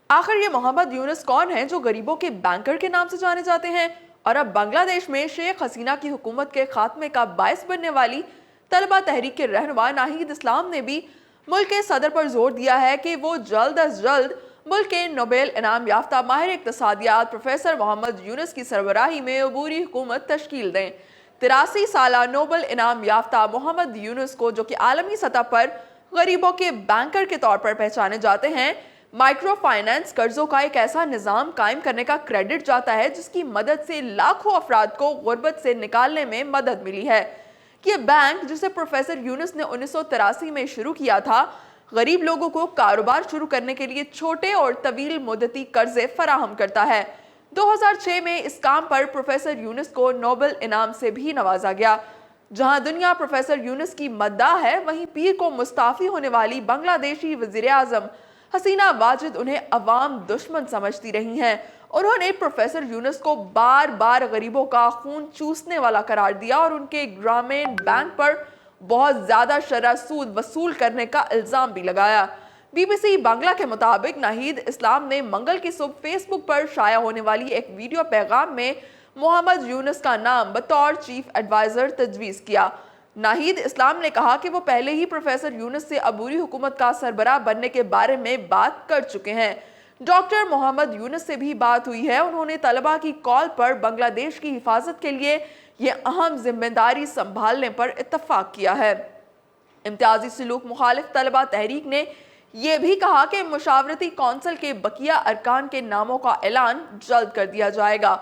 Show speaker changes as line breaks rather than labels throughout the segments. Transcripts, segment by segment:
آخر یہ محمد یونس کون ہیں جو غریبوں کے بینکر کے نام سے جانے جاتے ہیں اور اب بنگلہ دیش میں شیخ حسینہ کی حکومت کے خاتمے کا باعث بننے والی طلبہ تحریک کے رہنما ناہید اسلام نے بھی ملک کے صدر پر زور دیا ہے کہ وہ جلد از جلد ملک کے نوبل انعام یافتہ ماہر اقتصادیات پروفیسر محمد یونس کی سربراہی میں عبوری حکومت تشکیل دیں۔ 83 سالہ نوبل انعام یافتہ محمد یونس کو، جو کہ عالمی سطح پر غریبوں کے بینکر کے طور پر پہچانے جاتے ہیں، مائکرو فائنانس قرضوں کا ایک ایسا نظام قائم کرنے کا کریڈٹ جاتا ہے جس کی مدد سے لاکھوں افراد کو غربت سے نکالنے میں مدد ملی ہے۔ یہ بینک، جسے پروفیسر یونس نے 1983 میں شروع کیا تھا، غریب لوگوں کو کاروبار شروع کرنے کے لیے چھوٹے اور طویل مدتی قرضے فراہم کرتا ہے۔ 2006 میں اس کام پر پروفیسر یونس کو نوبل انعام سے بھی نوازا گیا۔ جہاں دنیا پروفیسر یونس کی مداح ہے، وہیں پیر کو مستعفی ہونے والی بنگلہ دیشی وزیر اعظم حسینہ واجد انہیں عوام دشمن سمجھتی رہی ہیں۔ انہوں نے پروفیسر یونس کو بار بار غریبوں کا خون چوسنے والا قرار دیا اور ان کے گرامین بینک پر بہت زیادہ شرح سود وصول کرنے کا الزام بھی لگایا۔ بی بی سی بنگلہ کے مطابق ناہید اسلام نے منگل کی صبح فیس بک پر شائع ہونے والی ایک ویڈیو پیغام میں محمد یونس کا نام بطور چیف ایڈوائزر تجویز کیا۔ ناہید اسلام نے کہا کہ وہ پہلے ہی پروفیسر یونس سے عبوری حکومت کا سربراہ بننے کے بارے میں بات کر چکے ہیں۔ ڈاکٹر محمد یونس سے بھی بات ہوئی ہے۔ انہوں نے طلبہ کی کال پر بنگلہ دیش کی حفاظت کے لیے یہ اہم ذمہ داری سنبھالنے پر اتفاق کیا ہے۔ امتیازی سلوک مخالف طلبہ تحریک نے یہ بھی کہا کہ مشاورتی کونسل کے بقیہ ارکان کے ناموں کا اعلان جلد کر دیا جائے گا۔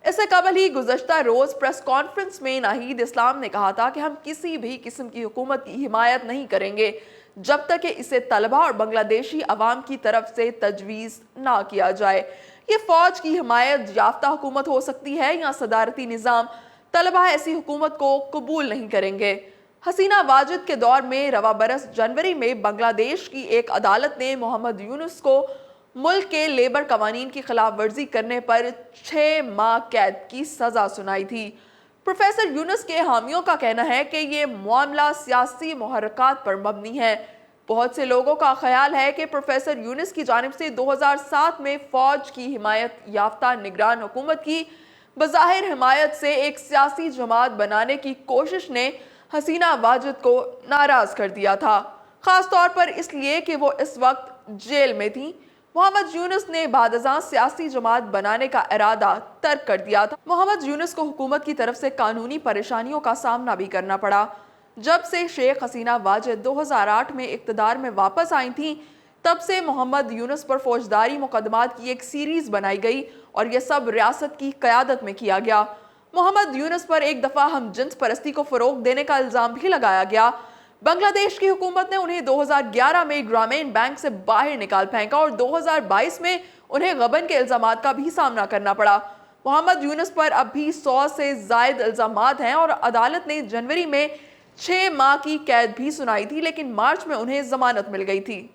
اس سے قبل ہی گزشتہ روز پریس کانفرنس میں ناہید اسلام نے کہا تھا کہ ہم کسی بھی قسم کی حکومت کی حمایت نہیں کریں گے جب تک کہ اسے طلبہ اور بنگلہ دیشی عوام کی طرف سے تجویز نہ کیا جائے۔ یہ فوج کی حمایت یافتہ حکومت ہو سکتی ہے یا صدارتی نظام، طلبہ ایسی حکومت کو قبول نہیں کریں گے۔ حسینہ واجد کے دور میں رواں برس جنوری میں بنگلہ دیش کی ایک عدالت نے محمد یونس کو ملک کے لیبر قوانین کی خلاف ورزی کرنے پر 6 ماہ قید کی سزا سنائی تھی۔ پروفیسر یونس کے حامیوں کا کہنا ہے کہ یہ معاملہ سیاسی محرکات پر مبنی ہے۔ بہت سے لوگوں کا خیال ہے کہ پروفیسر یونس کی جانب سے 2007 میں فوج کی حمایت یافتہ نگران حکومت کی بظاہر حمایت سے ایک سیاسی جماعت بنانے کی کوشش نے حسینہ واجد کو ناراض کر دیا تھا، خاص طور پر اس لیے کہ وہ اس وقت جیل میں تھیں۔ محمد یونس نے بعد ازاں سیاسی جماعت بنانے کا ارادہ ترک کر دیا تھا۔ محمد یونس کو حکومت کی طرف سے قانونی پریشانیوں کا سامنا بھی کرنا پڑا۔ جب سے شیخ حسینہ واجد 2008 میں اقتدار میں واپس آئی تھیں، تب سے محمد یونس پر فوجداری مقدمات کی ایک سیریز بنائی گئی اور یہ سب ریاست کی قیادت میں کیا گیا۔ محمد یونس پر ایک دفعہ ہم جنس پرستی کو فروغ دینے کا الزام بھی لگایا گیا۔ بنگلہ دیش کی حکومت نے انہیں 2011 میں گرامین بینک سے باہر نکال پھینکا اور 2022 میں انہیں غبن کے الزامات کا بھی سامنا کرنا پڑا۔ محمد یونس پر اب بھی 100 سے زائد الزامات ہیں اور عدالت نے جنوری میں 6 ماہ کی قید بھی سنائی تھی، لیکن مارچ میں انہیں ضمانت مل گئی تھی۔